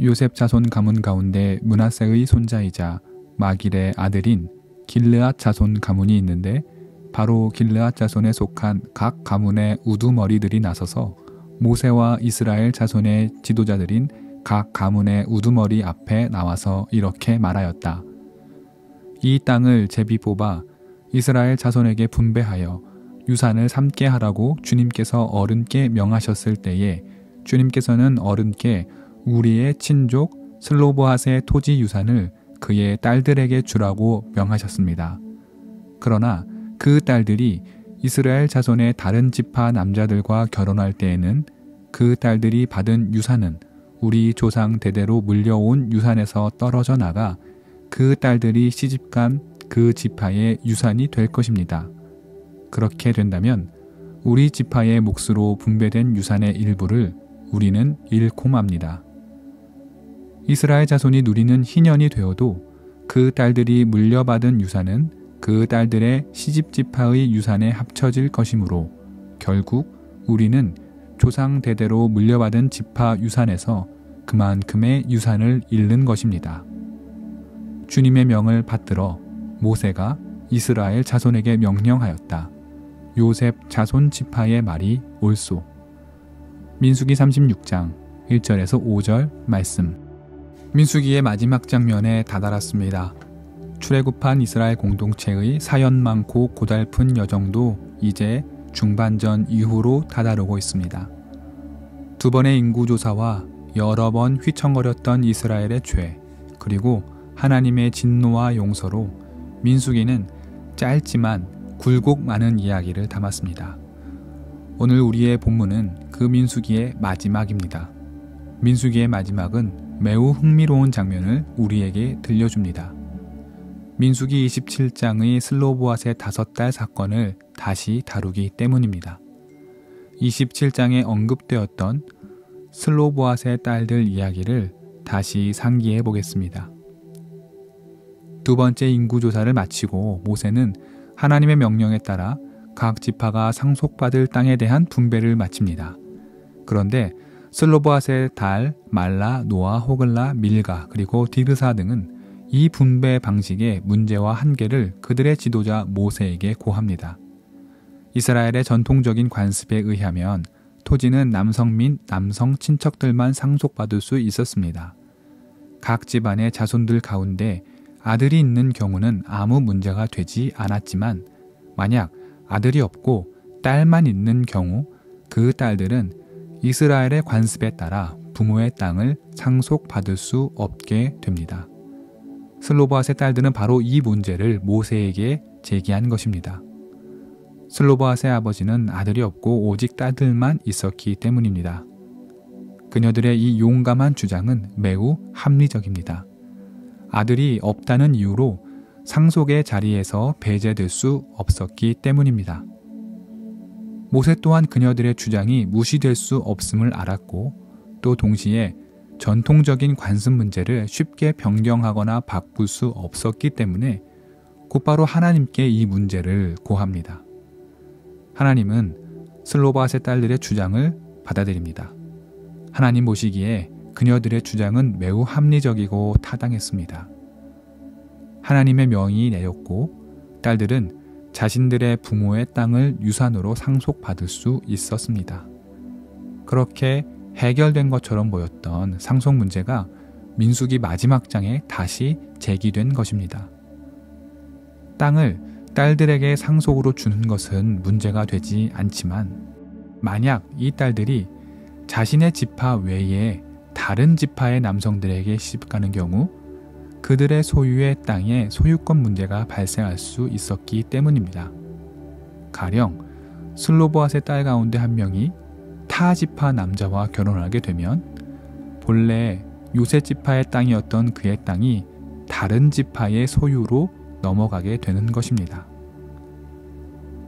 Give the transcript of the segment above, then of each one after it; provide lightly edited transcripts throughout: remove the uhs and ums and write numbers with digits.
요셉 자손 가문 가운데 므낫세의 손자이자 마길의 아들인 길르앗 자손 가문이 있는데 바로 길르앗 자손에 속한 각 가문의 우두머리들이 나서서 모세와 이스라엘 자손의 지도자들인 각 가문의 우두머리 앞에 나와서 이렇게 말하였다. 이 땅을 제비 뽑아 이스라엘 자손에게 분배하여 유산을 삼게 하라고 주님께서 어른께 명하셨을 때에 주님께서는 어른께 우리의 친족 슬로보핫의 토지 유산을 그의 딸들에게 주라고 명하셨습니다. 그러나 그 딸들이 이스라엘 자손의 다른 지파 남자들과 결혼할 때에는 그 딸들이 받은 유산은 우리 조상 대대로 물려온 유산에서 떨어져 나가 그 딸들이 시집간 그 지파의 유산이 될 것입니다. 그렇게 된다면 우리 지파의 몫으로 분배된 유산의 일부를 우리는 잃고 맙니다. 이스라엘 자손이 누리는 희년이 되어도 그 딸들이 물려받은 유산은 그 딸들의 시집지파의 유산에 합쳐질 것이므로 결국 우리는 조상 대대로 물려받은 지파 유산에서 그만큼의 유산을 잃는 것입니다. 주님의 명을 받들어 모세가 이스라엘 자손에게 명령하였다. 요셉 자손 지파의 말이 옳소. 민수기 36장 1절에서 5절 말씀. 민수기의 마지막 장면에 다다랐습니다. 출애굽한 이스라엘 공동체의 사연 많고 고달픈 여정도 이제 중반전 이후로 다다르고 있습니다. 두 번의 인구조사와 여러 번 휘청거렸던 이스라엘의 죄, 그리고 하나님의 진노와 용서로 민수기는 짧지만 굴곡 많은 이야기를 담았습니다. 오늘 우리의 본문은 그 민수기의 마지막입니다. 민수기의 마지막은 매우 흥미로운 장면을 우리에게 들려줍니다. 민수기 27장의 슬로보핫의 5딸 사건을 다시 다루기 때문입니다. 27장에 언급되었던 슬로보핫의 딸들 이야기를 다시 상기해 보겠습니다. 두 번째 인구조사를 마치고 모세는 하나님의 명령에 따라 각 지파가 상속받을 땅에 대한 분배를 마칩니다. 그런데 슬로보핫의 달, 말라, 노아, 호글라, 밀가, 그리고 디르사 등은 이 분배 방식의 문제와 한계를 그들의 지도자 모세에게 고합니다. 이스라엘의 전통적인 관습에 의하면 토지는 남성 및 남성 친척들만 상속받을 수 있었습니다. 각 집안의 자손들 가운데 아들이 있는 경우는 아무 문제가 되지 않았지만 만약 아들이 없고 딸만 있는 경우 그 딸들은 이스라엘의 관습에 따라 부모의 땅을 상속받을 수 없게 됩니다. 슬로보핫의 딸들은 바로 이 문제를 모세에게 제기한 것입니다. 슬로보핫의 아버지는 아들이 없고 오직 딸들만 있었기 때문입니다. 그녀들의 이 용감한 주장은 매우 합리적입니다. 아들이 없다는 이유로 상속의 자리에서 배제될 수 없었기 때문입니다. 모세 또한 그녀들의 주장이 무시될 수 없음을 알았고 또 동시에 전통적인 관습 문제를 쉽게 변경하거나 바꿀 수 없었기 때문에 곧바로 하나님께 이 문제를 고합니다. 하나님은 슬로바앗의 딸들의 주장을 받아들입니다. 하나님 보시기에 그녀들의 주장은 매우 합리적이고 타당했습니다. 하나님의 명이 내렸고 딸들은 자신들의 부모의 땅을 유산으로 상속받을 수 있었습니다. 그렇게 해결된 것처럼 보였던 상속 문제가 민수기 마지막 장에 다시 제기된 것입니다. 땅을 딸들에게 상속으로 주는 것은 문제가 되지 않지만 만약 이 딸들이 자신의 지파 외에 다른 지파의 남성들에게 시집가는 경우 그들의 소유의 땅에 소유권 문제가 발생할 수 있었기 때문입니다. 가령 슬로보앗의 딸 가운데 한 명이 타 지파 남자와 결혼하게 되면 본래 요셉 지파의 땅이었던 그의 땅이 다른 지파의 소유로 넘어가게 되는 것입니다.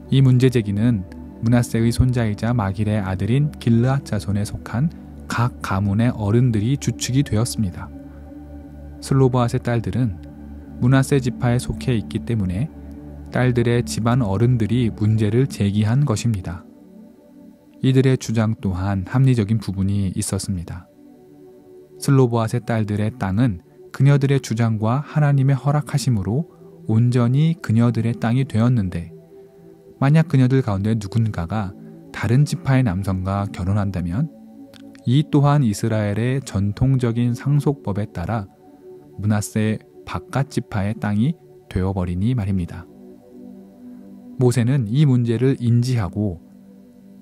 이 문제 제기는 므낫세의 손자이자 마길의 아들인 길르앗 자손에 속한 각 가문의 어른들이 주축이 되었습니다. 슬로보앗의 딸들은 므낫세 지파에 속해 있기 때문에 딸들의 집안 어른들이 문제를 제기한 것입니다. 이들의 주장 또한 합리적인 부분이 있었습니다. 슬로보앗의 딸들의 땅은 그녀들의 주장과 하나님의 허락하심으로 온전히 그녀들의 땅이 되었는데, 만약 그녀들 가운데 누군가가 다른 지파의 남성과 결혼한다면 이 또한 이스라엘의 전통적인 상속법에 따라 므낫세 바깥 지파의 땅이 되어버리니 말입니다. 모세는 이 문제를 인지하고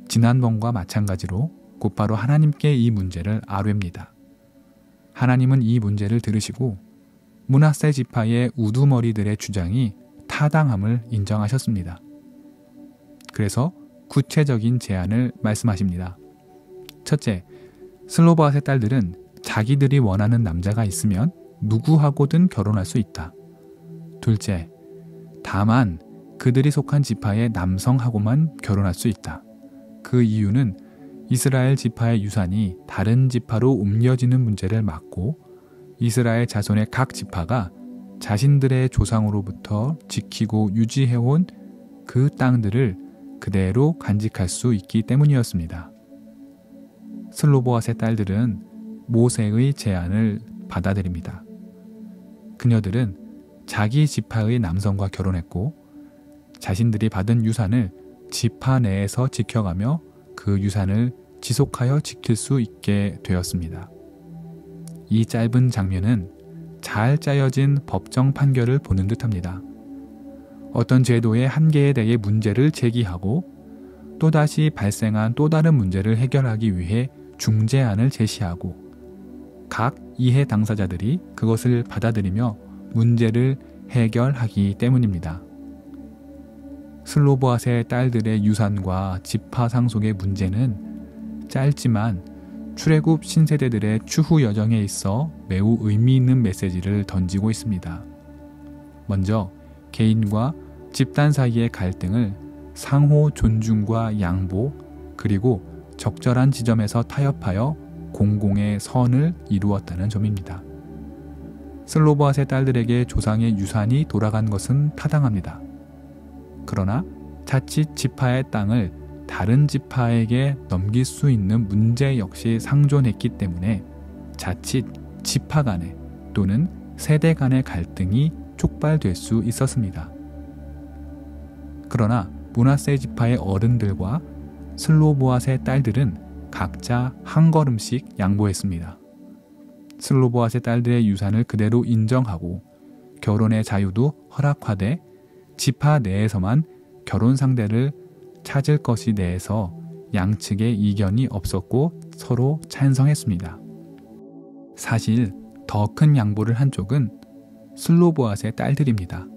지난번과 마찬가지로 곧바로 하나님께 이 문제를 아뢰입니다. 하나님은 이 문제를 들으시고 므낫세 지파의 우두머리들의 주장이 타당함을 인정하셨습니다. 그래서 구체적인 제안을 말씀하십니다. 첫째, 슬로보앗의 딸들은 자기들이 원하는 남자가 있으면 누구하고든 결혼할 수 있다. 둘째, 다만 그들이 속한 지파의 남성하고만 결혼할 수 있다. 그 이유는 이스라엘 지파의 유산이 다른 지파로 옮겨지는 문제를 막고 이스라엘 자손의 각 지파가 자신들의 조상으로부터 지키고 유지해온 그 땅들을 그대로 간직할 수 있기 때문이었습니다. 슬로보앗의 딸들은 모세의 제안을 받아들입니다. 그녀들은 자기 지파의 남성과 결혼했고 자신들이 받은 유산을 지파 내에서 지켜가며 그 유산을 지속하여 지킬 수 있게 되었습니다. 이 짧은 장면은 잘 짜여진 법정 판결을 보는 듯합니다. 어떤 제도의 한계에 대해 문제를 제기하고 또다시 발생한 또 다른 문제를 해결하기 위해 중재안을 제시하고 각 이해 당사자들이 그것을 받아들이며 문제를 해결하기 때문입니다. 슬로보앗의 딸들의 유산과 지파 상속의 문제는 짧지만 출애굽 신세대들의 추후 여정에 있어 매우 의미 있는 메시지를 던지고 있습니다. 먼저 개인과 집단 사이의 갈등을 상호 존중과 양보, 그리고 적절한 지점에서 타협하여 공공의 선을 이루었다는 점입니다. 슬로보앗의 딸들에게 조상의 유산이 돌아간 것은 타당합니다. 그러나 자칫 지파의 땅을 다른 지파에게 넘길 수 있는 문제 역시 상존했기 때문에 자칫 지파 간의 또는 세대 간의 갈등이 촉발될 수 있었습니다. 그러나 므낫세 지파의 어른들과 슬로보앗의 딸들은 각자 한 걸음씩 양보했습니다. 슬로보앗의 딸들의 유산을 그대로 인정하고 결혼의 자유도 허락하되 지파 내에서만 결혼 상대를 찾을 것에 대해서 양측의 이견이 없었고 서로 찬성했습니다. 사실 더 큰 양보를 한 쪽은 슬로보앗의 딸들입니다.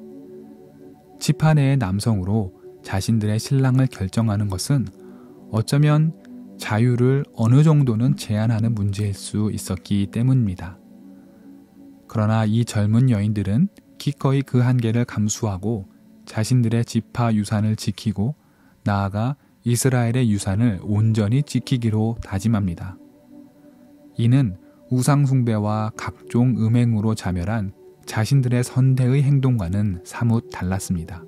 지파 내의 남성으로 자신들의 신랑을 결정하는 것은 어쩌면 자유를 어느 정도는 제한하는 문제일 수 있었기 때문입니다. 그러나 이 젊은 여인들은 기꺼이 그 한계를 감수하고 자신들의 지파 유산을 지키고 나아가 이스라엘의 유산을 온전히 지키기로 다짐합니다. 이는 우상숭배와 각종 음행으로 자멸한 자신들의 선대의 행동과는 사뭇 달랐습니다.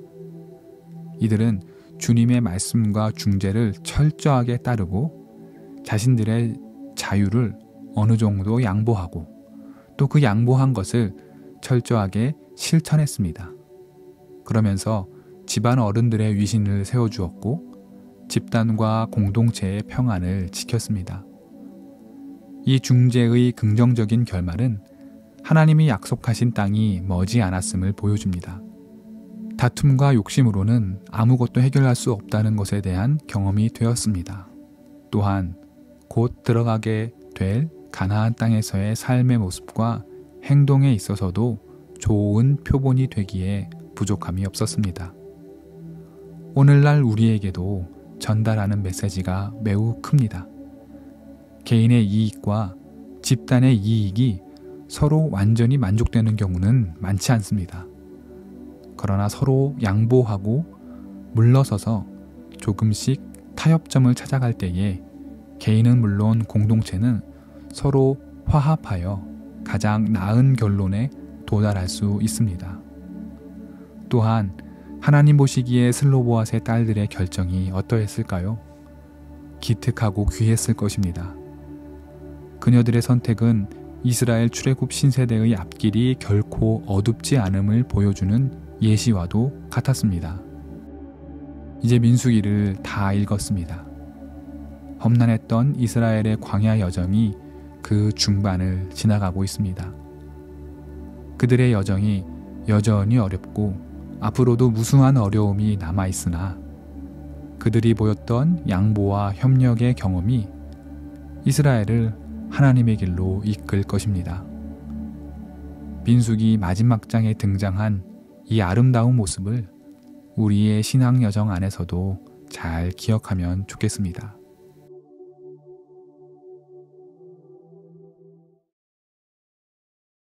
이들은 주님의 말씀과 중재를 철저하게 따르고 자신들의 자유를 어느 정도 양보하고 또 그 양보한 것을 철저하게 실천했습니다. 그러면서 집안 어른들의 위신을 세워주었고 집단과 공동체의 평안을 지켰습니다. 이 중재의 긍정적인 결말은 하나님이 약속하신 땅이 머지 않았음을 보여줍니다. 다툼과 욕심으로는 아무것도 해결할 수 없다는 것에 대한 경험이 되었습니다. 또한 곧 들어가게 될 가나안 땅에서의 삶의 모습과 행동에 있어서도 좋은 표본이 되기에 부족함이 없었습니다. 오늘날 우리에게도 전달하는 메시지가 매우 큽니다. 개인의 이익과 집단의 이익이 서로 완전히 만족되는 경우는 많지 않습니다. 그러나 서로 양보하고 물러서서 조금씩 타협점을 찾아갈 때에 개인은 물론 공동체는 서로 화합하여 가장 나은 결론에 도달할 수 있습니다. 또한 하나님 보시기에 슬로보앗의 딸들의 결정이 어떠했을까요? 기특하고 귀했을 것입니다. 그녀들의 선택은 이스라엘 출애굽 신세대의 앞길이 결코 어둡지 않음을 보여주는 예시와도 같았습니다. 이제 민수기를 다 읽었습니다. 험난했던 이스라엘의 광야 여정이 그 중반을 지나가고 있습니다. 그들의 여정이 여전히 어렵고 앞으로도 무수한 어려움이 남아있으나 그들이 보였던 양보와 협력의 경험이 이스라엘을 하나님의 길로 이끌 것입니다. 민수기 마지막 장에 등장한 이 아름다운 모습을 우리의 신앙 여정 안에서도 잘 기억하면 좋겠습니다.